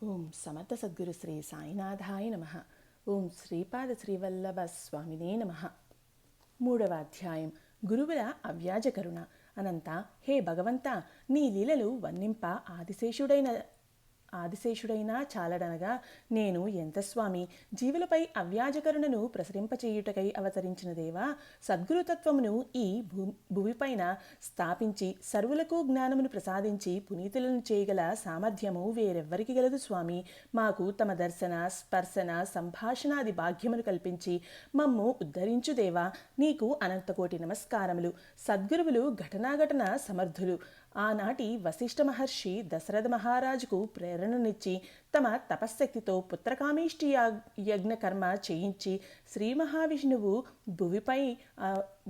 ఓం సమర్థ సద్గురు శ్రీ సాయినాథాయ నమ. ఓం శ్రీపాద శ్రీవల్లభ స్వామినే నమ. 3వ అధ్యాయం. గురువుల అవ్యాజ కరుణ. అనంత, హే భగవంత, నీ లీలలు వర్ణింప ఆదిశేషుడైనా చాలడనగా నేను ఎంత స్వామి. జీవులపై అవ్యాజకరుణను ప్రసరింపచేయుటకై అవతరించిన దేవా, సద్గురుతత్వమును ఈ భూమిపైన స్థాపించి సర్వులకు జ్ఞానమును ప్రసాదించి పునీతులను చేయగల సామర్థ్యము వేరెవ్వరికి గలదు స్వామి. మాకు తమ దర్శన స్పర్శన సంభాషణాది భాగ్యమును కల్పించి మమ్ము ఉద్ధరించు దేవా. నీకు అనంతకోటి నమస్కారములు. సద్గురువులు ఘటనాఘటన సమర్థులు. ఆనాటి వశిష్ఠ మహర్షి దశరథ మహారాజుకు ప్రేరణనిచ్చి తమ తపశ్శక్తితో పుత్రకామేష్టి యజ్ఞకర్మ చేయించి శ్రీ మహావిష్ణువు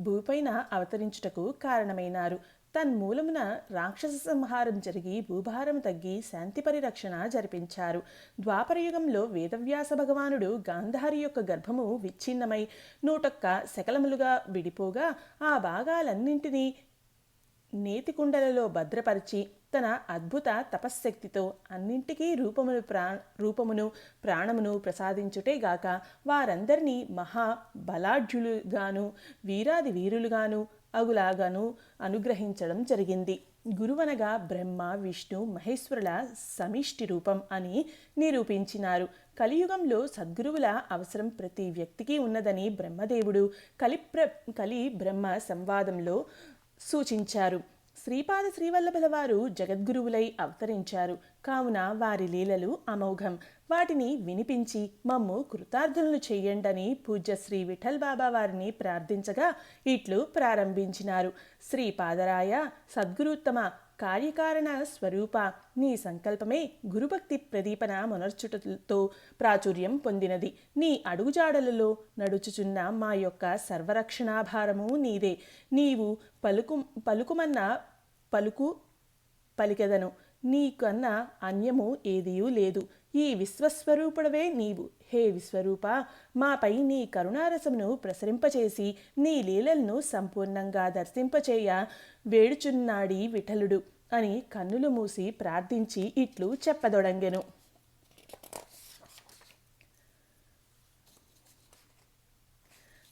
భూమిపైన అవతరించుటకు కారణమైనారు. తన్మూలమున రాక్షస సంహారం జరిగి భూభారం తగ్గి శాంతి పరిరక్షణ జరిపించారు. ద్వాపరయుగంలో వేదవ్యాస భగవానుడు గాంధారి యొక్క గర్భము విచ్ఛిన్నమై 101 శకలములుగా విడిపోగా ఆ భాగాలన్నింటినీ నేతికుండలలో భద్రపరిచి తన అద్భుత తపశ్శక్తితో అన్నింటికీ రూపమును ప్రాణమును ప్రసాదించుటేగాక వారందరినీ మహాబలాఢ్యులుగాను వీరాది వీరులుగాను అగులాగాను అనుగ్రహించడం జరిగింది. గురువనగా బ్రహ్మ విష్ణు మహేశ్వరుల సమిష్టి రూపం అని నిరూపించినారు. కలియుగంలో సద్గురువుల అవసరం ప్రతి వ్యక్తికి ఉన్నదని బ్రహ్మదేవుడు కలి బ్రహ్మ సంవాదంలో సూచించారు. శ్రీపాద శ్రీవల్లభుల వారు జగద్గురువులై అవతరించారు కావున వారి లీలలు అమోఘం. వాటిని వినిపించి మమ్ము కృతార్థులను చెయ్యండని పూజ్య శ్రీ విఠల్ బాబా వారిని ప్రార్థించగా ఇట్లు ప్రారంభించినారు. శ్రీపాదరాయ సద్గురుత్తమ కార్యకారణ స్వరూప, నీ సంకల్పమే గురుభక్తి ప్రదీపన మొనర్చుటతో ప్రాచుర్యం పొందినది. నీ అడుగుజాడలలో నడుచుచున్న మా యొక్క సర్వరక్షణాభారము నీదే. నీవు పలుకుమన్న పలుకు పలికెదను. నీకన్నా అన్యము ఏదియూ లేదు. ఈ విశ్వస్వరూపుడవే నీవు. హే విశ్వరూప, మాపై నీ కరుణారసమును ప్రసరింపచేసి నీ లీలలను సంపూర్ణంగా దర్శింపచేయ వేడుచున్నాడి విఠలుడు అని కన్నులు మూసి ప్రార్థించి ఇట్లు చెప్పదొడంగెను.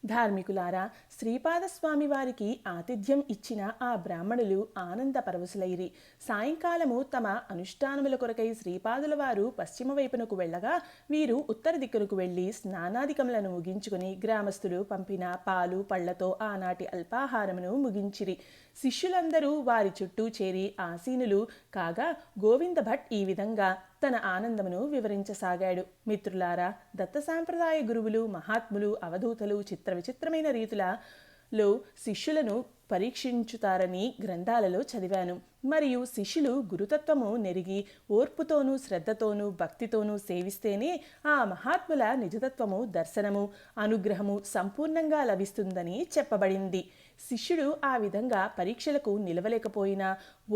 ధార్మికులారా, శ్రీపాదస్వామి వారికి ఆతిథ్యం ఇచ్చిన ఆ బ్రాహ్మణులు ఆనంద పరవశులైరి. సాయంకాలము తమ అనుష్ఠానముల కొరకై శ్రీపాదుల వారు పశ్చిమ వైపునకు వెళ్ళగా వీరు ఉత్తర దిక్కునకు వెళ్ళి స్నానాదికములను ముగించుకుని గ్రామస్తులు పంపిన పాలు పళ్లతో ఆనాటి అల్పాహారమును ముగించిరి. శిష్యులందరూ వారి చుట్టూ చేరి ఆసీనులు కాగా గోవింద భట్ ఈ విధంగా తన ఆనందమును వివరించసాగాడు. మిత్రులారా, దత్త సాంప్రదాయ గురువులు మహాత్ములు అవధూతలు విచిత్రమైన రీతులలో శిష్యులను పరీక్షించుతారని గ్రంథాలలో చదివాను. మరియు శిష్యులు గురుతత్వము నెరిగి ఓర్పుతోనూ శ్రద్ధతోనూ భక్తితోనూ సేవిస్తేనే ఆ మహాత్ముల నిజతత్వము దర్శనము అనుగ్రహము సంపూర్ణంగా లభిస్తుందని చెప్పబడింది. శిష్యుడు ఆ విధంగా పరీక్షలకు నిలవలేకపోయినా,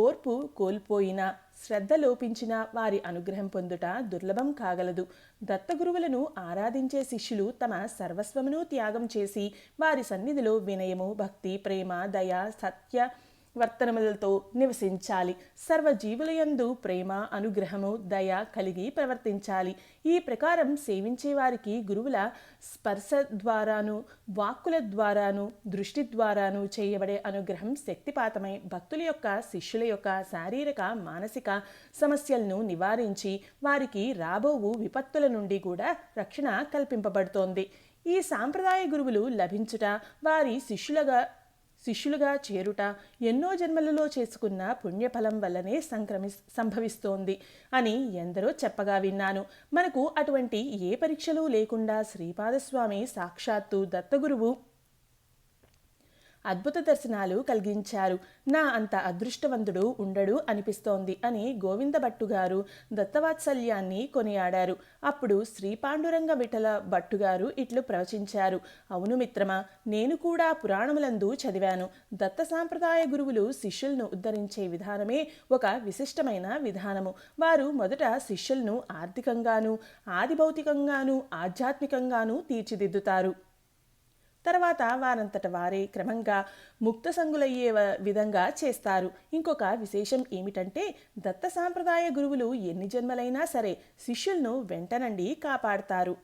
ఓర్పు కోల్పోయినా, శ్రద్ధ లోపించిన వారి అనుగ్రహం పొందుట దుర్లభం కాగలదు. దత్తగురువులను ఆరాధించే శిష్యులు తమ సర్వస్వమును త్యాగం చేసి వారి సన్నిధిలో వినయము భక్తి ప్రేమ దయ సత్య వర్తనములతో నివసించాలి. సర్వజీవులయందు ప్రేమ అనుగ్రహము దయ కలిగి ప్రవర్తించాలి. ఈ ప్రకారం సేవించే వారికి గురువుల స్పర్శ ద్వారాను వాక్కుల ద్వారాను దృష్టి ద్వారాను చేయబడే అనుగ్రహం శక్తిపాతమై భక్తుల యొక్క శిష్యుల యొక్క శారీరక మానసిక సమస్యలను నివారించి వారికి రాబోవు విపత్తుల నుండి కూడా రక్షణ కల్పింపబడుతోంది. ఈ సాంప్రదాయ గురువులు లభించుట వారి శిష్యులుగా చేరుట ఎన్నో జన్మలలో చేసుకున్న పుణ్యఫలం వల్లనే సంభవిస్తోంది అని ఎందరో చెప్పగా విన్నాను. మనకు అటువంటి ఏ పరీక్షలు లేకుండా శ్రీపాదస్వామి సాక్షాత్తు దత్తగురువు అద్భుత దర్శనాలు కలిగించారు. నా అంత అదృష్టవంతుడు ఉండడు అనిపిస్తోంది అని గోవింద భట్టుగారు దత్తవాత్సల్యాన్ని కొనియాడారు. అప్పుడు శ్రీ పాండురంగ విఠల భట్టుగారు ఇట్లు ప్రవచించారు. అవును మిత్రమా, నేను కూడా పురాణములందు చదివాను. దత్త సాంప్రదాయ గురువులు శిష్యులను ఉద్ధరించే విధానమే ఒక విశిష్టమైన విధానము. వారు మొదట శిష్యులను ఆర్థికంగాను ఆదిభౌతికంగాను ఆధ్యాత్మికంగాను తీర్చిదిద్దుతారు. తర్వాత వారంతట వారే క్రమంగా ముక్త సంగులయ్యే విధంగా చేస్తారు. ఇంకొక విశేషం ఏమిటంటే దత్త సాంప్రదాయ గురువులు ఎన్ని జన్మలైనా సరే శిష్యులను వెంటనండి కాపాడతారు.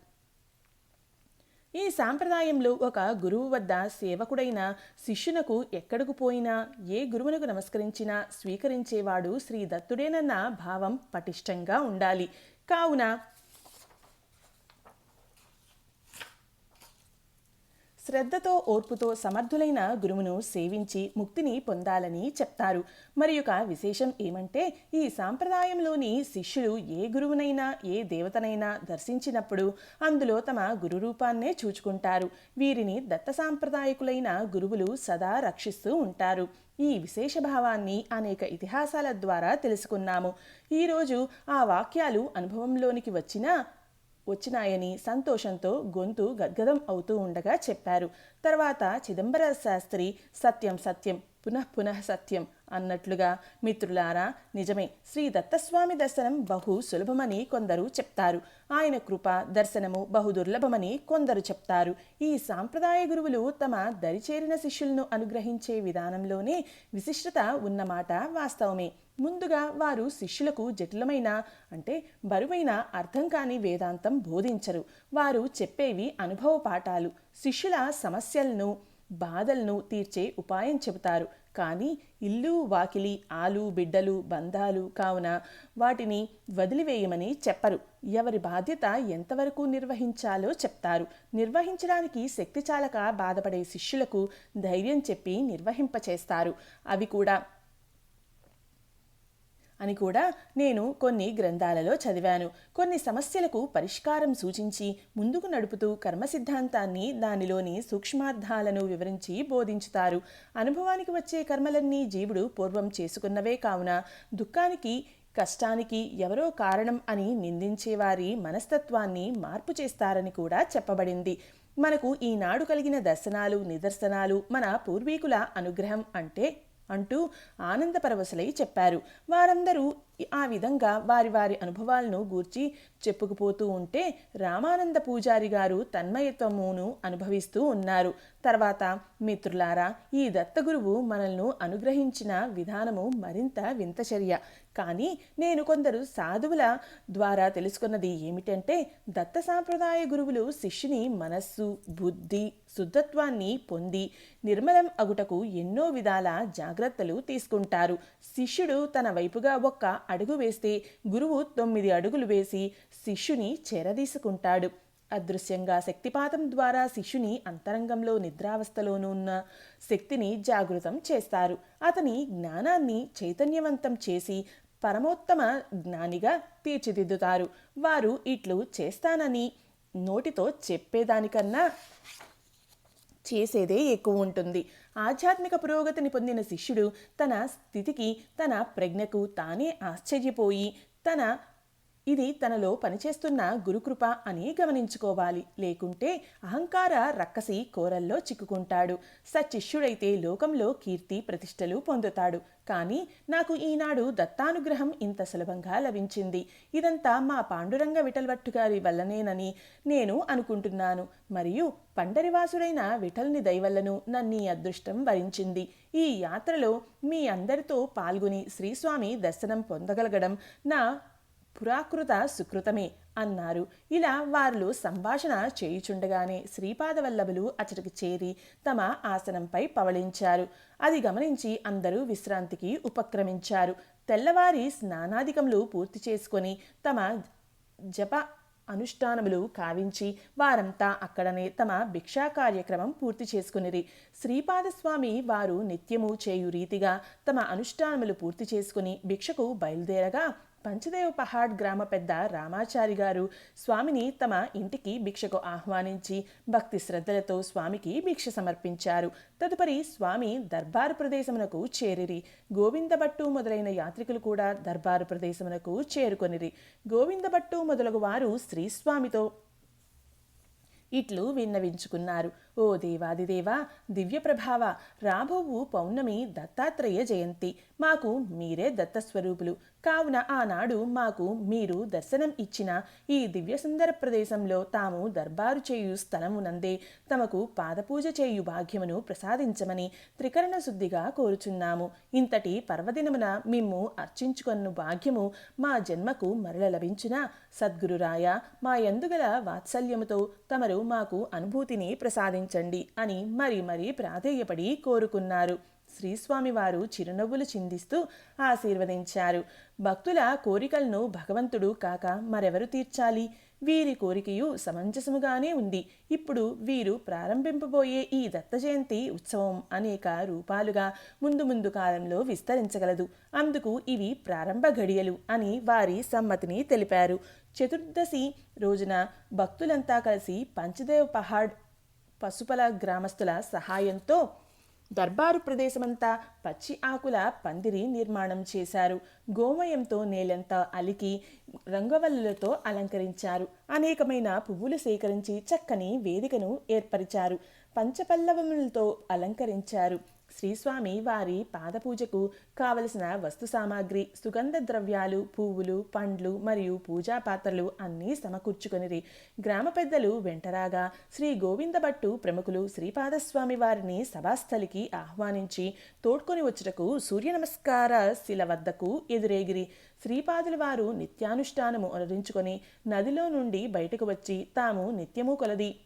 ఈ సాంప్రదాయంలో ఒక గురువు వద్ద సేవకుడైన శిష్యునకు ఎక్కడకు పోయినా ఏ గురువునకు నమస్కరించినా స్వీకరించేవాడు శ్రీ దత్తుడేనన్న భావం పటిష్టంగా ఉండాలి. కావున శ్రద్ధతో ఓర్పుతో సమర్థులైన గురువును సేవించి ముక్తిని పొందాలని చెప్తారు. మరి ఒక విశేషం ఏమంటే ఈ సాంప్రదాయంలోని శిష్యులు ఏ గురువునైనా ఏ దేవతనైనా దర్శించినప్పుడు అందులో తమ గురు రూపాన్నే చూచుకుంటారు. వీరిని దత్త సాంప్రదాయకులైన గురువులు సదా రక్షిస్తూ ఉంటారు. ఈ విశేష భావాన్ని అనేక ఇతిహాసాల ద్వారా తెలుసుకున్నాము. ఈరోజు ఆ వాక్యాలు అనుభవంలోనికి వచ్చినాయని సంతోషంతో గొంతు గద్గదం అవుతూ ఉండగా చెప్పారు. తర్వాత చిదంబర శాస్త్రి సత్యం సత్యం పునః పునః సత్యం అన్నట్లుగా, మిత్రులారా నిజమే, శ్రీ దత్తస్వామి దర్శనం బహు సులభమని కొందరు చెప్తారు. ఆయన కృప దర్శనము బహు దుర్లభమని కొందరు చెప్తారు. ఈ సాంప్రదాయ గురువులు తమ దరిచేరిన శిష్యులను అనుగ్రహించే విధానంలోనే విశిష్టత ఉన్నమాట వాస్తవమే. ముందుగా వారు శిష్యులకు జటిలమైన అంటే బరువైన అర్థం కాని వేదాంతం బోధించరు. వారు చెప్పేవి అనుభవ పాఠాలు, శిష్యుల సమస్యలను బాధలను తీర్చే ఉపాయం చెబుతారు. కానీ ఇల్లు వాకిలి ఆలు బిడ్డలు బంధాలు కావున వాటిని వదిలివేయమని చెప్పరు. ఎవరి బాధ్యత ఎంతవరకు నిర్వహించాలో చెప్తారు. నిర్వహించడానికి శక్తి చాలక బాధపడే శిష్యులకు ధైర్యం చెప్పి నిర్వహింపచేస్తారు. అని కూడా నేను కొన్ని గ్రంథాలలో చదివాను. కొన్ని సమస్యలకు పరిష్కారం సూచించి ముందుకు నడుపుతూ కర్మ సిద్ధాంతాన్ని దానిలోని సూక్ష్మార్థాలను వివరించి బోధించుతారు. అనుభవానికి వచ్చే కర్మలన్నీ జీవుడు పూర్వం చేసుకున్నవే కావున దుఃఖానికి కష్టానికి ఎవరో కారణం అని నిందించేవారి మనస్తత్వాన్ని మార్పు చేస్తారని కూడా చెప్పబడింది. మనకు ఈనాడు కలిగిన దర్శనాలు నిదర్శనాలు మన పూర్వీకుల అనుగ్రహం అంటూ ఆనందపరవశులై చెప్పారు. వారందరూ ఆ విధంగా వారి వారి అనుభవాలను గూర్చి చెప్పుకుపోతూ ఉంటే రామానంద పూజారి గారు తన్మయత్వమును అనుభవిస్తూ ఉన్నారు. తర్వాత మిత్రులారా, ఈ దత్తగురువు మనల్ని అనుగ్రహించిన విధానము మరింత వింతచర్య. కానీ నేను కొందరు సాధువుల ద్వారా తెలుసుకున్నది ఏమిటంటే దత్త సాంప్రదాయ గురువులు శిష్యుని మనస్సు బుద్ధి శుద్ధత్వాన్ని పొంది నిర్మలం అగుటకు ఎన్నో విధాల జాగ్రత్తలు తీసుకుంటారు. శిష్యుడు తన వైపుగా ఒక్క అడుగు వేస్తే గురువు 9 అడుగులు వేసి శిష్యుని చేరదీసుకుంటాడు. అదృశ్యంగా శక్తిపాతం ద్వారా శిష్యుని అంతరంగంలో నిద్రావస్థలోనున్న శక్తిని జాగృతం చేస్తారు. అతని జ్ఞానాన్ని చైతన్యవంతం చేసి పరమోత్తమ జ్ఞానిగా తీర్చిదిద్దుతారు. వారు ఇట్లు చేస్తానని నోటితో చెప్పేదానికన్నా చేసేదే ఎక్కువ ఉంటుంది. ఆధ్యాత్మిక పురోగతిని పొందిన శిష్యుడు తన స్థితికి తన ప్రజ్ఞకు తానే ఆశ్చర్యపోయి ఇది తనలో పనిచేస్తున్న గురుకృప అని గమనించుకోవాలి. లేకుంటే అహంకార రక్కసి కోరల్లో చిక్కుకుంటాడు. సచ్చిష్యుడైతే లోకంలో కీర్తి ప్రతిష్టలు పొందుతాడు. కానీ నాకు ఈనాడు దత్తానుగ్రహం ఇంత సులభంగా లభించింది. ఇదంతా మా పాండురంగ విఠలభట్టు గారి వల్లనేనని నేను అనుకుంటున్నాను. మరియు పండరివాసుడైన విఠల్ని దయవల్లను నన్నీ అదృష్టం వరించింది. ఈ యాత్రలో మీ అందరితో పాల్గొని శ్రీస్వామి దర్శనం పొందగలగడం నా పురాకృత సుకృతమే అన్నారు. ఇలా వారిలో సంభాషణ చేయుచుండగానే శ్రీపాదవల్లభులు అచటకు చేరి తమ ఆసనంపై పవళించారు. అది గమనించి అందరూ విశ్రాంతికి ఉపక్రమించారు. తెల్లవారి స్నానాధికములు పూర్తి చేసుకొని తమ జప అనుష్ఠానములు కావించి వారంతా అక్కడనే తమ భిక్షా కార్యక్రమం పూర్తి చేసుకునిరి. శ్రీపాదస్వామి వారు నిత్యము చేయు రీతిగా తమ అనుష్ఠానములు పూర్తి చేసుకుని భిక్షకు బయలుదేరగా పంచదేవ పహాడ్ గ్రామ పెద్ద రామాచారి గారు స్వామిని తమ ఇంటికి భిక్షకు ఆహ్వానించి భక్తి శ్రద్ధలతో స్వామికి భిక్ష సమర్పించారు. తదుపరి స్వామి దర్బారు ప్రదేశమునకు చేరిరి. గోవిందభట్టు మొదలైన యాత్రికులు కూడా దర్బారు ప్రదేశమునకు చేరుకొనిరి. గోవిందభట్టు మొదలగు వారు శ్రీస్వామితో ఇట్లు విన్నవించుకున్నారు. ఓ దేవాదిదేవా, దివ్య ప్రభావ, రాబోవు పౌర్ణమి దత్తాత్రేయ జయంతి. మాకు మీరే దత్తస్వరూపులు. కావున ఆనాడు మాకు మీరు దర్శనం ఇచ్చిన ఈ దివ్య సుందర ప్రదేశంలో తాము దర్బారు చేయు స్థలమునందే తమకు పాదపూజ చేయు భాగ్యమును ప్రసాదించమని త్రికరణ శుద్ధిగా కోరుచున్నాము. ఇంతటి పర్వదినమున మిమ్ము అర్చించుకొను భాగ్యము మా జన్మకు మరల లభించిన సద్గురురాయ, మా యందుగల వాత్సల్యముతో తమరు మాకు అనుభూతిని ప్రసాదించండి అని మరీ ప్రాధేయపడి కోరుకున్నారు. శ్రీస్వామివారు చిరునవ్వులు చిందిస్తూ ఆశీర్వదించారు. భక్తుల కోరికలను భగవంతుడు కాక మరెవరు తీర్చాలి? వీరి కోరికయు సమంజసముగానే ఉంది. ఇప్పుడు వీరు ప్రారంభింపబోయే ఈ దత్త జయంతి ఉత్సవం అనేక రూపాలుగా ముందు కాలంలో విస్తరించగలదు. అందుకు ఇవి ప్రారంభ ఘడియలు అని వారి సమ్మతిని తెలిపారు. చతుర్దశి రోజున భక్తులంతా కలిసి పంచదేవ్ పహాడ్ పసుపల గ్రామస్తుల సహాయంతో దర్బారు ప్రదేశమంతా పచ్చి ఆకుల పందిరి నిర్మాణం చేశారు. గోమయంతో నేలంతా అలికి రంగవల్లులతో అలంకరించారు. అనేకమైన పువ్వులు సేకరించి చక్కని వేదికను ఏర్పరిచారు. పంచపల్లవములతో అలంకరించారు. శ్రీస్వామి వారి పాదపూజకు కావలసిన వస్తు సామాగ్రి, సుగంధ ద్రవ్యాలు, పువ్వులు, పండ్లు మరియు పూజా పాత్రలు అన్నీ సమకూర్చుకొనిరి. గ్రామ పెద్దలు వెంటరాగా శ్రీ గోవింద భట్టు ప్రముఖులు శ్రీపాదస్వామి వారిని సభాస్థలికి ఆహ్వానించి తోడ్కొని వచ్చుటకు సూర్య నమస్కార శిల వద్దకు ఎదురేగిరి. శ్రీపాదుల వారు నిత్యానుష్ఠానము అనురించుకొని నదిలో నుండి బయటకు వచ్చి తాము నిత్యము కొలది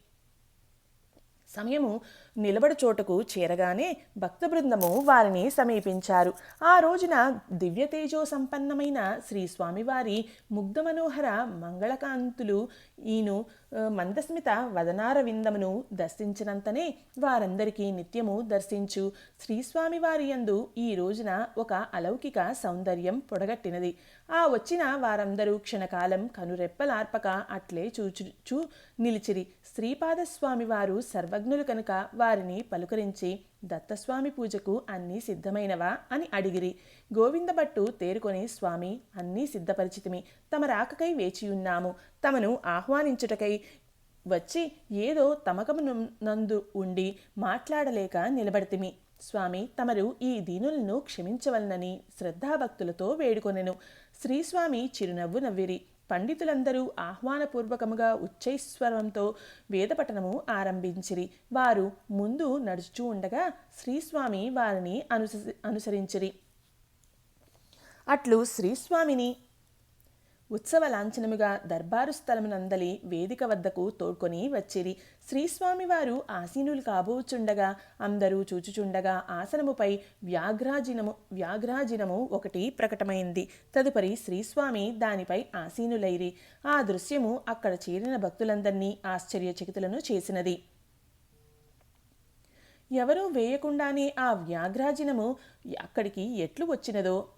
సమయము నిలబడి చోటకు చేరగానే భక్త బృందము వారిని సమీపించారు. ఆ రోజున దివ్య తేజో సంపన్నమైన శ్రీ స్వామివారి ముగ్ధ మనోహర మంగళకాంతులు ఈను మందస్మిత వదనార విందమును దర్శించినంతనే వారందరికీ నిత్యము దర్శించు శ్రీస్వామివారి యందు ఈ రోజున ఒక అలౌకిక సౌందర్యం పొడగట్టినది. ఆ వచ్చిన వారందరూ క్షణకాలం కనురెప్పలార్పక అట్లే చూచు నిలిచిరి. శ్రీపాదస్వామి వారు సర్వజ్ఞులు కనుక వారిని పలుకరించి దత్తస్వామి పూజకు అన్నీ సిద్ధమైనవా అని అడిగిరి. గోవిందభట్టు తేరుకొని, స్వామి, అన్నీ సిద్ధపరిచితిమి. తమ రాకకై వేచియున్నాము. తమను ఆహ్వానించుటకై వచ్చి ఏదో తమకమునందు ఉండి మాట్లాడలేక నిలబడితిమి. స్వామి, తమరు ఈ దీనులను క్షమించవలనని శ్రద్ధాభక్తులతో వేడుకొనెను. శ్రీస్వామి చిరునవ్వు నవ్విరి. పండితులందరూ ఆహ్వానపూర్వకముగా ఉచ్చైస్వరంతో వేదపఠనము ఆరంభించిరి. వారు ముందు నడుచూ ఉండగా శ్రీస్వామి వారిని అనుసరించిరి. అట్లు శ్రీస్వామిని ఉత్సవ లాంఛనముగా దర్బారు స్థలమునందలి వేదిక వద్దకు తోడ్కొని వచ్చిరి. శ్రీస్వామి వారు ఆసీనులు కాబోచుండగా అందరూ చూచుచుండగా ఆసనముపై వ్యాఘ్రాజినము ఒకటి ప్రకటమైంది. తదుపరి శ్రీస్వామి దానిపై ఆసీనులైరి. ఆ దృశ్యము అక్కడ చేరిన భక్తులందరినీ ఆశ్చర్యచకితులను చేసినది. ఎవరూ వేయకుండానే ఆ వ్యాఘ్రాజినము అక్కడికి ఎట్లు వచ్చినదో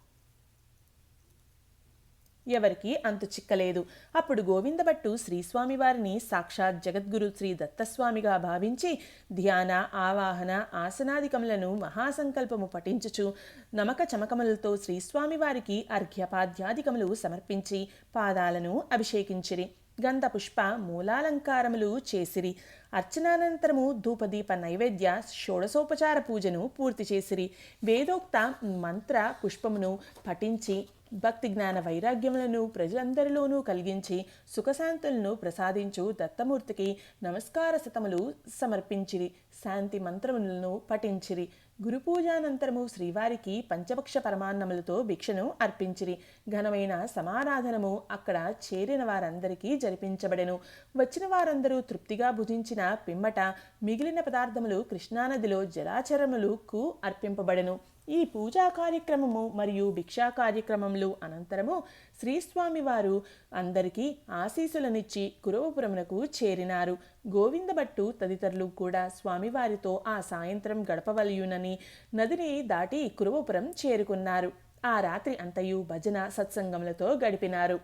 ఎవరికి అంతు చిక్కలేదు. అప్పుడు గోవిందభట్టు శ్రీస్వామి వారిని సాక్షాత్ జగద్గురు శ్రీ దత్తస్వామిగా భావించి ధ్యాన, ఆవాహన, ఆసనాదికములను మహాసంకల్పము పఠించుచు నమక చమకములతో శ్రీస్వామి వారికి అర్ఘ్యపాద్యాదికములు సమర్పించి పాదాలను అభిషేకించిరి. గంధ పుష్ప మూలాలంకారములు చేసిరి. అర్చనానంతరము ధూపదీప నైవేద్య షోడశోపచార పూజను పూర్తి చేసిరి. వేదోక్త మంత్ర పుష్పమును పఠించి భక్తి జ్ఞాన వైరాగ్యములను ప్రజలందరిలోనూ కలిగించి సుఖశాంతులను ప్రసాదించు దత్తమూర్తికి నమస్కార శతములు సమర్పించిరి. శాంతి మంత్రములను పఠించిరి. గురుపూజానంతరము శ్రీవారికి పంచభక్ష పరమాన్నములతో భిక్షను అర్పించిరి. ఘనమైన సమారాధనము అక్కడ చేరిన వారందరికీ జరిపించబడెను. వచ్చిన వారందరూ తృప్తిగా భుజించిన పిమ్మట మిగిలిన పదార్థములు కృష్ణానదిలో జలాచరములకు అర్పింపబడెను. ఈ పూజా కార్యక్రమము మరియు భిక్షా కార్యక్రమములు అనంతరము శ్రీస్వామి వారు అందరికీ ఆశీసులనిచ్చి కురవపురమునకు చేరినారు. గోవిందభట్టు తదితరులు కూడా స్వామివారితో ఆ సాయంత్రం గడపవలయునని నదిని దాటి కురవపురం చేరుకున్నారు. ఆ రాత్రి అంతయు భజన సత్సంగములతో గడిపినారు.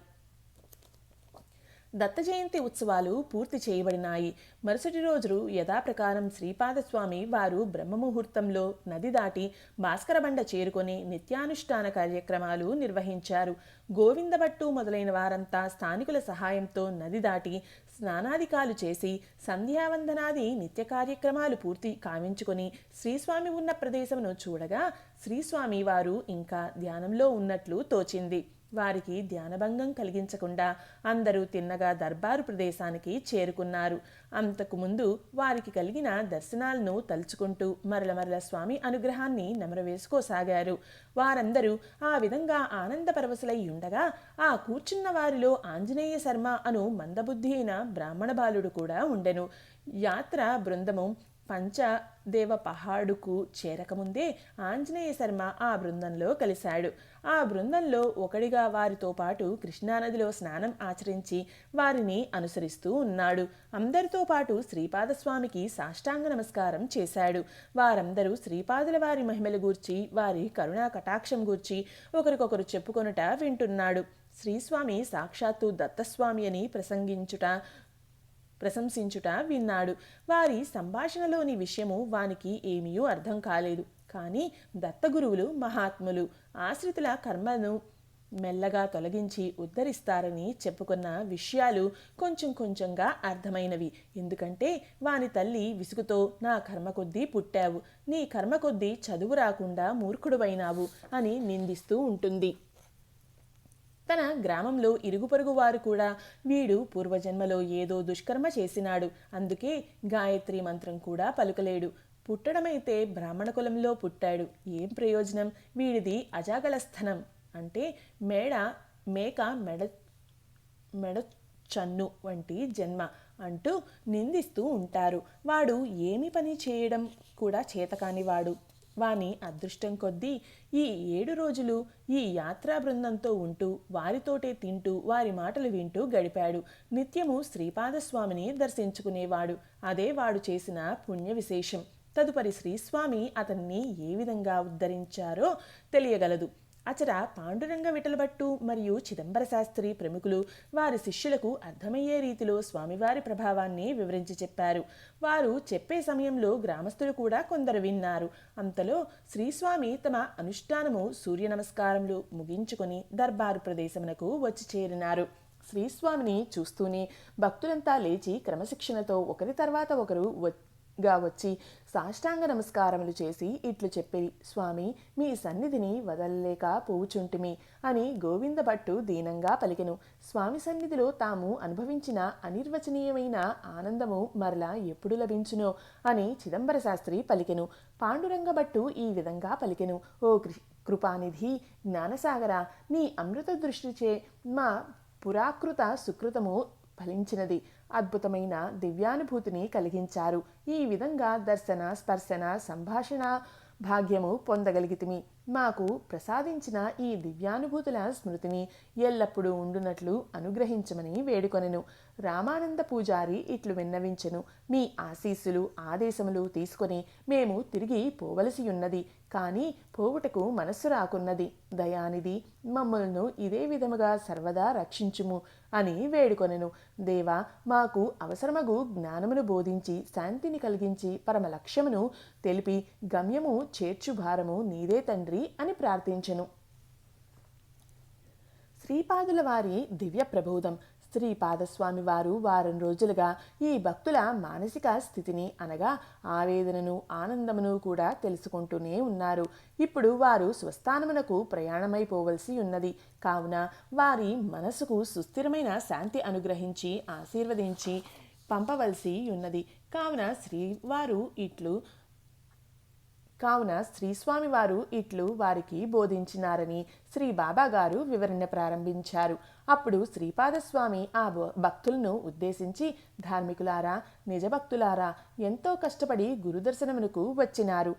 దత్త జయంతి ఉత్సవాలు పూర్తి చేయబడినాయి. మరుసటి రోజు యథాప్రకారం శ్రీపాదస్వామి వారు బ్రహ్మముహూర్తంలో నది దాటి భాస్కరబండ చేరుకొని నిత్యానుష్ఠాన కార్యక్రమాలు నిర్వహించారు. గోవిందభట్టు మొదలైన వారంతా స్థానికుల సహాయంతో నది దాటి స్నానాధికాలు చేసి సంధ్యావందనాది నిత్య కార్యక్రమాలు పూర్తి కావించుకొని శ్రీస్వామి ఉన్న ప్రదేశమును చూడగా శ్రీస్వామి వారు ఇంకా ధ్యానంలో ఉన్నట్లు తోచింది. వారికి ధ్యానభంగం కలిగించకుండా అందరూ తిన్నగా దర్బారు ప్రదేశానికి చేరుకున్నారు. అంతకుముందు వారికి కలిగిన దర్శనాలను తలుచుకుంటూ మరల స్వామి అనుగ్రహాన్ని నెమరవేసుకోసాగారు. వారందరూ ఆ విధంగా ఆనందపరవశులై ఉండగా ఆ కూర్చున్న వారిలో ఆంజనేయ శర్మ అను మందబుద్ధి అయిన బ్రాహ్మణ బాలుడు కూడా ఉండెను. యాత్ర బృందము పంచదేవ పహాడుకు చేరకముందే ఆంజనేయ శర్మ ఆ బృందంలో కలిశాడు. ఆ బృందంలో ఒకడిగా వారితో పాటు కృష్ణానదిలో స్నానం ఆచరించి వారిని అనుసరిస్తూ ఉన్నాడు. అందరితో పాటు శ్రీపాదస్వామికి సాష్టాంగ నమస్కారం చేశాడు. వారందరూ శ్రీపాదుల వారి మహిమల గూర్చి వారి కరుణా కటాక్షం గూర్చి ఒకరికొకరు చెప్పుకొనుట వింటున్నాడు. శ్రీస్వామి సాక్షాత్తు దత్తస్వామి అని ప్రశంసించుట విన్నాడు. వారి సంభాషణలోని విషయము వానికి ఏమీ అర్థం కాలేదు. కానీ దత్తగురువులు మహాత్ములు ఆశ్రితుల కర్మను మెల్లగా తొలగించి ఉద్ధరిస్తారని చెప్పుకున్న విషయాలు కొంచెంగా అర్థమైనవి. ఎందుకంటే వాని తల్లి విసుగుతో నా కర్మ కొద్దీ పుట్టావు, నీ కర్మ కొద్దీ చదువు రాకుండా మూర్ఖుడువైనావు అని నిందిస్తూ ఉంటుంది. తన గ్రామంలో ఇరుగు పొరుగు వారు కూడా వీడు పూర్వజన్మలో ఏదో దుష్కర్మ చేసినాడు, అందుకే గాయత్రి మంత్రం కూడా పలుకలేడు, పుట్టడమైతే బ్రాహ్మణ కులంలో పుట్టాడు, ఏం ప్రయోజనం, వీడిది అజాగలస్థనం అంటే మేక మెడ చన్ను వంటి జన్మ అంటూ నిందిస్తూ ఉంటారు. వాడు ఏమి పని చేయడం కూడా చేతకానివాడు. వాని అదృష్టం కొద్దీ ఈ 7 రోజులు ఈ యాత్రా బృందంతో ఉంటూ వారితోటే తింటూ వారి మాటలు వింటూ గడిపాడు. నిత్యము శ్రీపాదస్వామిని దర్శించుకునేవాడు. అదే వాడు చేసిన పుణ్య విశేషం. తదుపరి శ్రీస్వామి అతన్ని ఏ విధంగా ఉద్ధరించారో తెలియగలదు. అచట పాండురంగ విఠలభట్టు మరియు చిదంబర శాస్త్రి ప్రముఖులు వారి శిష్యులకు అర్థమయ్యే రీతిలో స్వామివారి ప్రభావాన్ని వివరించి చెప్పారు. వారు చెప్పే సమయంలో గ్రామస్తులు కూడా కొందరు విన్నారు. అంతలో శ్రీస్వామి తమ అనుష్ఠానము సూర్య నమస్కారములు ముగించుకొని దర్బారు ప్రదేశమునకు వచ్చి చేరినారు. శ్రీస్వామిని చూస్తూనే భక్తులంతా లేచి క్రమశిక్షణతో ఒకరి తర్వాత ఒకరు వచ్చి సాష్టాంగ నమస్కారములు చేసి ఇట్లు చెప్పిరి, స్వామి మీ సన్నిధిని వదలలేక పోవుచుంటిమి అని గోవిందభట్టు దీనంగా పలికెను. స్వామి సన్నిధిలో తాము అనుభవించిన అనిర్వచనీయమైన ఆనందము మరలా ఎప్పుడు లభించునో అని చిదంబర శాస్త్రి పలికెను. పాండురంగభట్టు ఈ విధంగా పలికెను, ఓ కృపానిధి జ్ఞానసాగర, నీ అమృత దృష్టిచే మా పురాకృత సుకృతము ఫలించినది, అద్భుతమైన దివ్యానుభూతిని కలిగించారు. ఈ విధంగా దర్శన స్పర్శన సంభాషణ భాగ్యము పొందగలిగితిమి. మాకు ప్రసాదించిన ఈ దివ్యానుభూతుల స్మృతిని ఎల్లప్పుడూ ఉండునట్లు అనుగ్రహించమని వేడుకొనెను. రామానంద పూజారి ఇట్లు విన్నవించెను, మీ ఆశీస్సులు ఆదేశములు తీసుకొని మేము తిరిగి పోవలసి ఉన్నది. కానీ పోవుటకు మనస్సు రాకున్నది. దయానిధి మమ్మల్ని ఇదే విధముగా సర్వదా రక్షించుము అని వేడుకొనెను. దేవా, మాకు అవసరమగు జ్ఞానమును బోధించి శాంతిని కలిగించి పరమ లక్ష్యమును తెలిపి గమ్యము చేర్చు భారము నీదే తండ్రి అని ప్రార్థించెను. శ్రీపాదుల వారి దివ్య ప్రబోధం. శ్రీపాదస్వామి వారు వారం రోజులుగా ఈ భక్తుల మానసిక స్థితిని అనగా ఆవేదనను ఆనందమును కూడా తెలుసుకుంటూనే ఉన్నారు. ఇప్పుడు వారు స్వస్థానమునకు ప్రయాణమైపోవలసి ఉన్నది. కావున వారి మనసుకు సుస్థిరమైన శాంతి అనుగ్రహించి ఆశీర్వదించి పంపవలసి ఉన్నది. కావున శ్రీస్వామి వారు ఇట్లు వారికి బోధించినారని శ్రీ బాబా గారు వివరణ ప్రారంభించారు. అప్పుడు శ్రీపాదస్వామి ఆ భక్తులను ఉద్దేశించి, ధార్మికులారా, నిజభక్తులారా, ఎంతో కష్టపడి గురుదర్శనమునకు వచ్చినారు.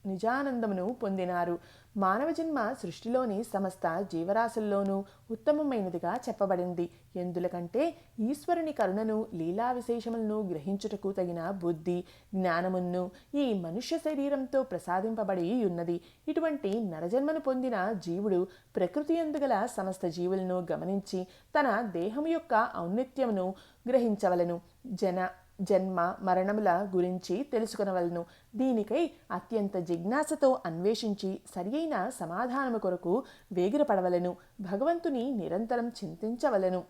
నిజానందమును పొందినారు. మానవ జన్మ సృష్టిలోని సమస్త జీవరాశుల్లోనూ ఉత్తమమైనదిగా చెప్పబడింది. ఎందులకంటే ఈశ్వరుని కరుణను, లీలా విశేషములను గ్రహించుటకు తగిన బుద్ధి, జ్ఞానమును ఈ మనుష్య శరీరంతో ప్రసాదింపబడి ఉన్నది. ఇటువంటి నరజన్మను పొందిన జీవుడు ప్రకృతి యందుగల సమస్త జీవులను గమనించి తన దేహము యొక్క ఔన్నత్యమును గ్రహించవలను. జన్మ మరణముల గురించి తెలుసుకొనవలను. దీనికై అత్యంత జిజ్ఞాసతో అన్వేషించి సరియైన సమాధానము కొరకు వేగిరపడవలను. భగవంతుని నిరంతరం చింతించవలను.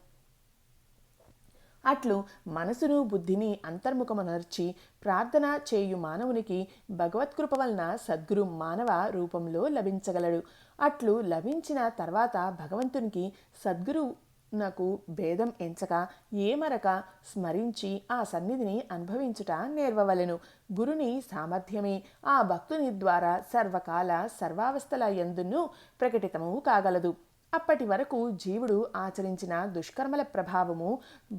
అట్లు మనసును బుద్ధిని అంతర్ముఖమనర్చి ప్రార్థన చేయు మానవునికి భగవత్కృప వలన సద్గురు మానవ రూపంలో లభించగలడు. అట్లు లభించిన తర్వాత భగవంతునికి సద్గురు నాకు భేదం ఎంచక ఏమరక స్మరించి ఆ సన్నిధిని అనుభవించుట నేర్వవలెను. గురుని సామర్థ్యమే ఆ భక్తుని ద్వారా సర్వకాల సర్వావస్థల యందును ప్రకటితము కాగలదు. అప్పటి వరకు జీవుడు ఆచరించిన దుష్కర్మల ప్రభావము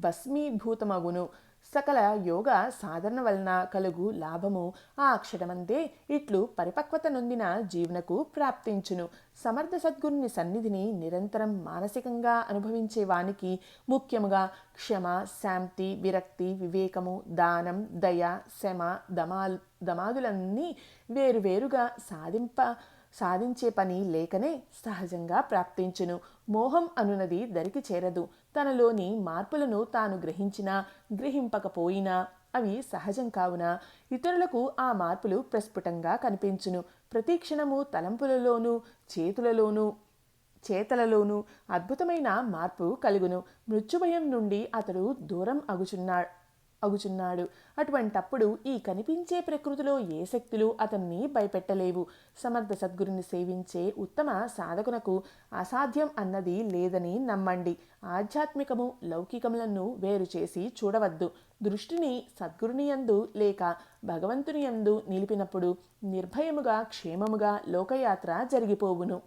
భస్మీభూతమగును. సకల యోగ సాధన వలన కలుగు లాభము ఆ క్షణమందే ఇట్లు పరిపక్వత నొందిన జీవునకు ప్రాప్తించును. సమర్థ సద్గురుని సన్నిధిని నిరంతరం మానసికంగా అనుభవించే వానికి ముఖ్యముగా క్షమ, శాంతి, విరక్తి, వివేకము, దానం, దయ, శమ, దమాదులన్నీ వేరువేరుగా సాధించే పని లేకనే సహజంగా ప్రాప్తించును. మోహం అనునది దరికి చేరదు. తనలోని మార్పులను తాను గ్రహించినా గ్రహింపకపోయినా అవి సహజం కావున ఇతరులకు ఆ మార్పులు ప్రస్ఫుటంగా కనిపించును. ప్రతి క్షణము తలంపులలోనూ చేతలలోనూ అద్భుతమైన మార్పు కలుగును. మృత్యుభయం నుండి అతడు దూరం అగుచున్నాడు. అటువంటప్పుడు ఈ కనిపించే ప్రకృతిలో ఏ శక్తులు అతన్ని భయపెట్టలేవు. సమర్థ సద్గురుని సేవించే ఉత్తమ సాధకునకు అసాధ్యం అన్నది లేదని నమ్మండి. ఆధ్యాత్మికము, లౌకికములను వేరు చేసి చూడవద్దు. దృష్టిని సద్గురుని యందు లేక భగవంతుని యందు నిలిపినప్పుడు నిర్భయముగా క్షేమముగా లోకయాత్ర జరిగిపోవును.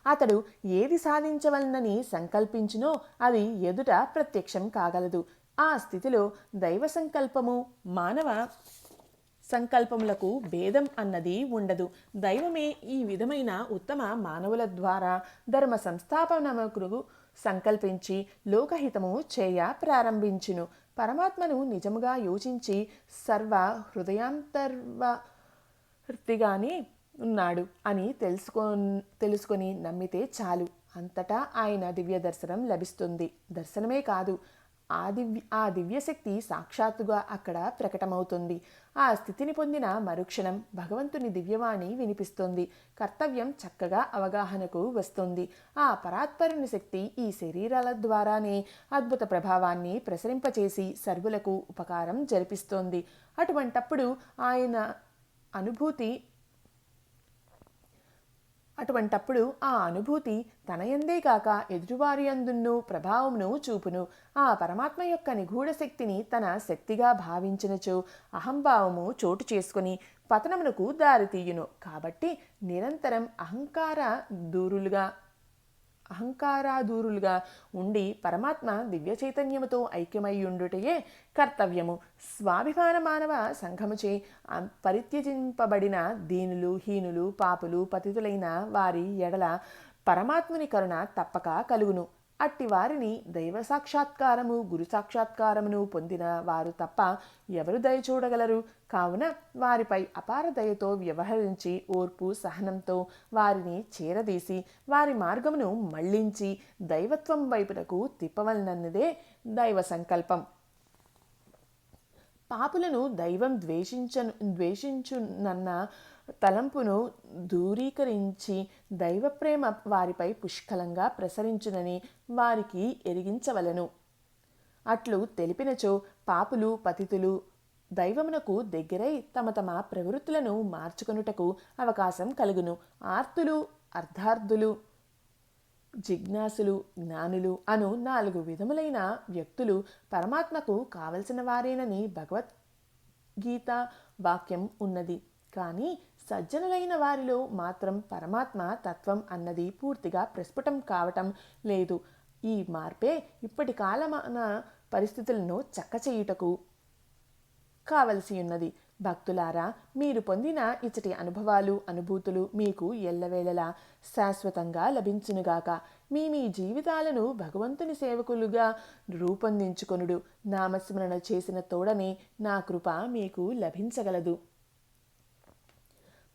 అతడు ఏది సాధించవలనని సంకల్పించినో అది ఎదుట ప్రత్యక్షం కాగలదు. ఆ స్థితిలో దైవ సంకల్పము, మానవ సంకల్పములకు భేదం అన్నది ఉండదు. దైవమే ఈ విధమైన ఉత్తమ మానవుల ద్వారా ధర్మ సంస్థాపనకు సంకల్పించి లోకహితము చేయ ప్రారంభించును. పరమాత్మను నిజముగా యోచించి సర్వ హృదయాంతర్వర్తిగానే ఉన్నాడు అని తెలుసుకొని నమ్మితే చాలు. అంతటా ఆయన దివ్య దర్శనం లభిస్తుంది. దర్శనమే కాదు, ఆ దివ్యశక్తి సాక్షాత్తుగా అక్కడ ప్రకటమవుతుంది. ఆ స్థితిని పొందిన మరుక్షణం భగవంతుని దివ్యవాణి వినిపిస్తుంది. కర్తవ్యం చక్కగా అవగాహనకు వస్తుంది. ఆ పరాత్పరుని శక్తి ఈ శరీరాల ద్వారానే అద్భుత ప్రభావాన్ని ప్రసరింపచేసి సర్వులకు ఉపకారం జరిపిస్తోంది. అటువంటప్పుడు ఆ అనుభూతి తనయందే కాక ఎదుటివారి యందును ప్రభావమును చూపును. ఆ పరమాత్మ యొక్క నిగూఢ శక్తిని తన శక్తిగా భావించినచో అహంభావము చోటు చేసుకుని పతనమునకు దారితీయును. కాబట్టి నిరంతరం అహంకారాదూరులుగా ఉండి పరమాత్మ దివ్య చైతన్యముతో ఐక్యమయ్యుండుటయే కర్తవ్యము. స్వాభిమాన మానవ సంఘముచే పరిత్యజింపబడిన దీనులు, హీనులు, పాపులు, పతితులైన వారి ఎడల పరమాత్ముని కరుణ తప్పక కలుగును. అట్టి వారిని దైవ సాక్షాత్కారము, గురు సాక్షాత్కారమును పొందిన వారు తప్ప ఎవరు దయ చూడగలరు? కావున వారిపై అపార దయతో వ్యవహరించి ఓర్పు సహనంతో వారిని చేరదీసి వారి మార్గమును మళ్లించి దైవత్వం వైపునకు తిప్పవలనన్నదే దైవ సంకల్పం. పాపులను దైవం ద్వేషించునన్న తలంపును దూరీకరించి దైవప్రేమ వారిపై పుష్కలంగా ప్రసరించునని వారికి ఎరిగించవలను. అట్లు తెలిపినచో పాపులు, పతితులు దైవమునకు దగ్గరై తమ తమ ప్రవృత్తులను మార్చుకొనుటకు అవకాశం కలుగును. ఆర్తులు, అర్ధార్థులు, జిజ్ఞాసులు, జ్ఞానులు అను 4 విధములైన వ్యక్తులు పరమాత్మకు కావలసిన వారేనని భగవద్గీత వాక్యం ఉన్నది. కానీ సజ్జనులైన వారిలో మాత్రం పరమాత్మ తత్వం అన్నది పూర్తిగా ప్రస్ఫుటం కావటం లేదు. ఈ మార్పే ఇప్పటి కాలమాన పరిస్థితులను చక్కచేయుటకు కావలసి ఉన్నది. భక్తులారా, మీరు పొందిన ఇచ్చటి అనుభవాలు అనుభూతులు మీకు ఎల్లవేళలా శాశ్వతంగా లభించునుగాక. మీ జీవితాలను భగవంతుని సేవకులుగా రూపొందించుకొనుడు. నామస్మరణ చేసిన తోడనే నా కృప మీకు లభించగలదు.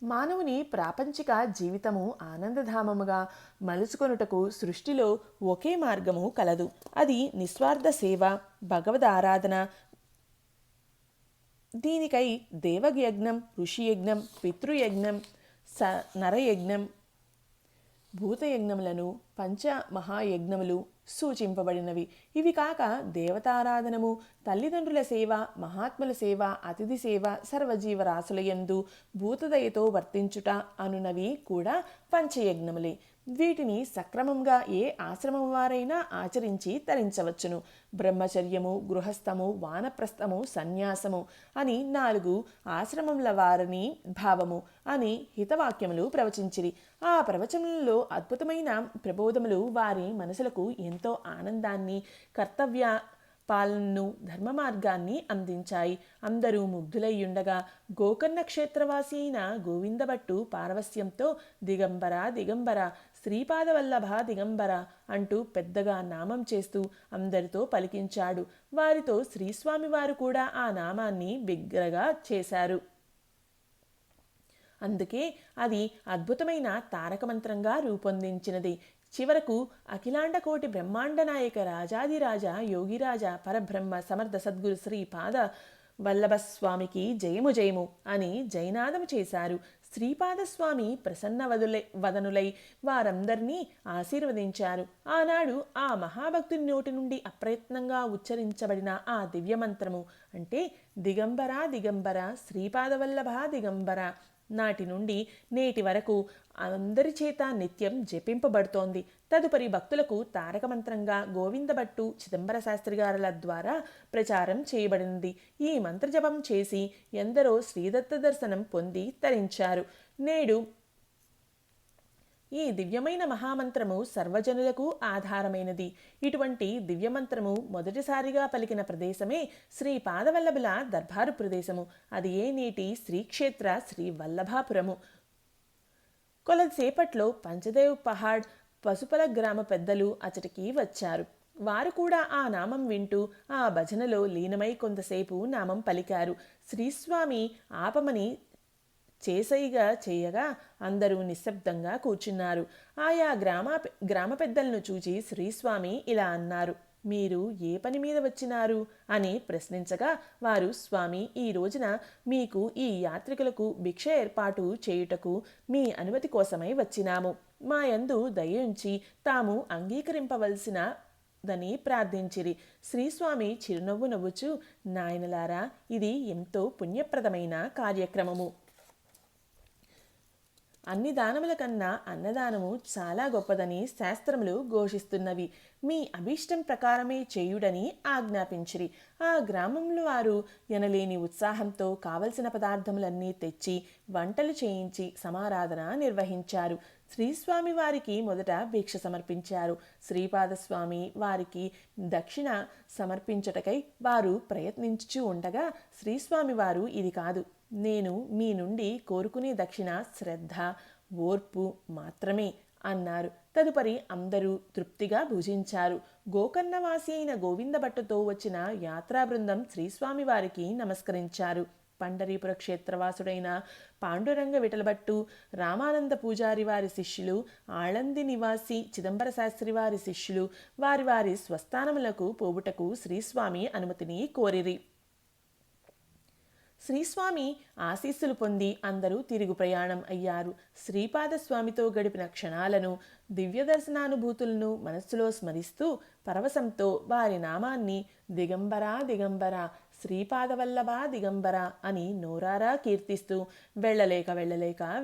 మానవుని ప్రాపంచిక జీవితము ఆనందధామముగా మలుచుకొనుటకు సృష్టిలో ఒకే మార్గము కలదు. అది నిస్వార్థ సేవ, భగవద్ ఆరాధన. దీనికై దేవయజ్ఞం, ఋషియజ్ఞం, పితృయజ్ఞం, నరయజ్ఞం, భూతయజ్ఞములను, పంచమహాయజ్ఞములు సూచింపబడినవి. ఇవి కాక దేవతారాధనము, తల్లిదండ్రుల సేవ, మహాత్ముల సేవ, అతిథి సేవ, సర్వజీవరాశులయందు భూతదయతో వర్తించుట అనునవి కూడా పంచయజ్ఞములే. వీటిని సక్రమంగా ఏ ఆశ్రమం వారైనా ఆచరించి తరించవచ్చును. బ్రహ్మచర్యము, గృహస్థము, వానప్రస్థము, సన్యాసము అని 4 ఆశ్రమముల వారిని భావము అని హితవాక్యములు ప్రవచించిరి. ఆ ప్రవచనములలో అద్భుతమైన ప్రబోధములు వారి మనసులకు ఎంతో ఆనందాన్ని, కర్తవ్య పాలనను, ధర్మ మార్గాన్ని అందించాయి. అందరూ ముగ్ధులయ్యుండగా గోకర్ణ క్షేత్రవాసి అయిన గోవిందభట్టు పారవస్యంతో దిగంబర దిగంబర, శ్రీపాదవల్లభ దిగంబర అంటూ పెద్దగా నామం చేస్తూ అందరితో పలికించాడు. వారితో శ్రీస్వామి వారు కూడా ఆ నామాన్ని బిగ్గరగా చేశారు. అందుకే అది అద్భుతమైన తారక మంత్రంగా రూపొందించినది. చివరకు అఖిలాండకోటి బ్రహ్మాండ నాయక రాజాదిరాజ యోగిరాజ పరబ్రహ్మ సమర్థ సద్గురు శ్రీపాద వల్లభస్వామికి జయము జయము అని జయనాదము చేశారు. శ్రీపాదస్వామి ప్రసన్న వదనులై వారందరినీ ఆశీర్వదించారు. ఆనాడు ఆ మహాభక్తుని నోటి నుండి అప్రయత్నంగా ఉచ్చరించబడిన ఆ దివ్యమంత్రము అంటే దిగంబర దిగంబర, శ్రీపాదవల్లభ దిగంబర నాటి నుండి నేటి వరకు అందరి చేత నిత్యం జపింపబడుతోంది. తదుపరి భక్తులకు తారక మంత్రంగా గోవిందభట్టు, చిదంబర శాస్త్రి గారుల ద్వారా ప్రచారం చేయబడింది. ఈ మంత్రజపం చేసి ఎందరో శ్రీదత్త దర్శనం పొంది తరించారు. నేడు ఈ దివ్యమైన మహామంత్రము సర్వజనులకు ఆధారమైనది. ఇటువంటి దివ్యమంత్రము మొదటిసారిగా పలికిన ప్రదేశమే శ్రీ పాదవల్లభుల దర్బారు ప్రదేశము. అది ఏ నేటి శ్రీక్షేత్ర శ్రీ వల్లభాపురము. కొలదిసేపట్లో పంచదేవ్ పహాడ్, పసుపల గ్రామ పెద్దలు అచటికి వచ్చారు. వారు కూడా ఆ నామం వింటూ ఆ భజనలో లీనమై కొంతసేపు నామం పలికారు. శ్రీస్వామి ఆపమని చేసైగా చేయగా అందరూ నిశ్శబ్దంగా కూర్చున్నారు. ఆయా గ్రామ పెద్దలను చూచి శ్రీస్వామి ఇలా అన్నారు: మీరు ఏ పని మీద వచ్చినారు అని ప్రశ్నించగా వారు, స్వామి, ఈ రోజున మీకు ఈ యాత్రికులకు భిక్ష ఏర్పాటు చేయుటకు మీ అనుమతి కోసమై వచ్చినాము. మా యందు దయించి తాము అంగీకరింపవలసిన దని ప్రార్థించిరి. శ్రీస్వామి చిరునవ్వు నవ్వుచూ, నాయనలారా, ఇది ఎంతో పుణ్యప్రదమైన కార్యక్రమము. అన్ని దానముల కన్నా అన్నదానము చాలా గొప్పదని శాస్త్రములు ఘోషిస్తున్నవి. మీ అభీష్టం ప్రకారమే చేయుడని ఆజ్ఞాపించిరి. ఆ గ్రామంలో వారు ఎనలేని ఉత్సాహంతో కావలసిన పదార్థములన్నీ తెచ్చి వంటలు చేయించి సమారాధన నిర్వహించారు. శ్రీస్వామి వారికి మొదట భిక్ష సమర్పించారు. శ్రీపాదస్వామి వారికి దక్షిణ సమర్పించుటకై వారు ప్రయత్నించుచూ ఉండగా శ్రీస్వామి వారు, ఇది కాదు, నేను మీ నుండి కోరుకునే దక్షిణ శ్రద్ధ, ఓర్పు మాత్రమే అన్నారు. తదుపరి అందరూ తృప్తిగా భుజించారు. గోకర్ణవాసి అయిన గోవిందభట్టుతో వచ్చిన యాత్రా బృందం శ్రీస్వామి వారికి నమస్కరించారు. పండరీపుర క్షేత్రవాసుడైన పాండురంగ విఠలభట్టు, రామానంద పూజారి వారి శిష్యులు, ఆళంది నివాసి చిదంబర శాస్త్రి వారి శిష్యులు వారి వారి స్వస్థానములకు పోవుటకు శ్రీస్వామి అనుమతిని కోరిరి. శ్రీస్వామి ఆశీస్సులు పొంది అందరూ తిరుగు ప్రయాణం అయ్యారు. శ్రీపాదస్వామితో గడిపిన క్షణాలను, దివ్య దర్శనానుభూతులను మనస్సులో స్మరిస్తూ పరవశంతో వారి నామాన్ని దిగంబర దిగంబర, శ్రీపాదవల్లభ దిగంబర అని నోరారా కీర్తిస్తూ వెళ్ళలేక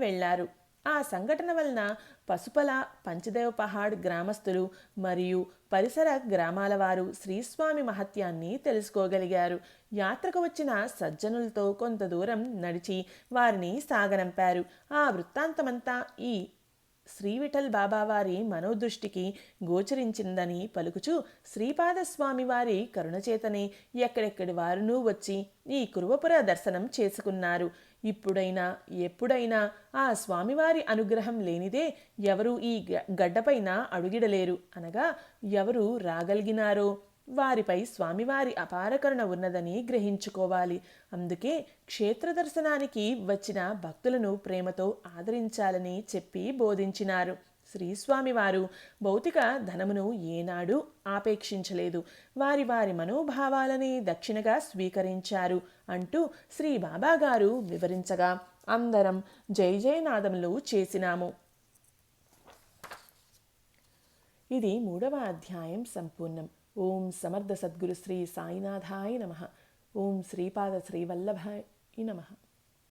వెళ్లారు. ఆ సంఘటన వలన పసుపల, పంచదేవ్ పహాడ్ గ్రామస్తులు మరియు పరిసర గ్రామాల వారు శ్రీస్వామి మహత్యాన్ని తెలుసుకోగలిగారు. యాత్రకు వచ్చిన సజ్జనులతో కొంత దూరం నడిచి వారిని సాగనంపారు. ఆ వృత్తాంతమంతా ఈ శ్రీ విఠల్ బాబావారి మనోదృష్టికి గోచరించిందని పలుకుచూ శ్రీపాదస్వామి వారి కరుణచేతనే ఎక్కడెక్కడి వారునూ వచ్చి ఈ కురువపుర దర్శనం చేసుకున్నారు. ఇప్పుడైనా ఎప్పుడైనా ఆ స్వామివారి అనుగ్రహం లేనిదే ఎవరూ ఈ గడ్డపైన అడుగిడలేరు అనగా ఎవరు రాగలిగినారో వారిపై స్వామివారి అపారకరుణ ఉన్నదని గ్రహించుకోవాలి. అందుకే క్షేత్ర దర్శనానికి వచ్చిన భక్తులను ప్రేమతో ఆదరించాలని చెప్పి బోధించినారు. శ్రీస్వామివారు భౌతిక ధనమును ఏనాడు ఆపేక్షించలేదు. వారి వారి మనోభావాలని దక్షిణగా స్వీకరించారు అంటూ శ్రీ బాబాగారు వివరించగా అందరం జై జయనాదములు చేసినాము. ఇది 3వ అధ్యాయం సంపూర్ణం. ఓం సమర్థ సద్గురు శ్రీ సాయినాథాయ నమః. ఓం శ్రీపాద శ్రీవల్లభాయ నమః.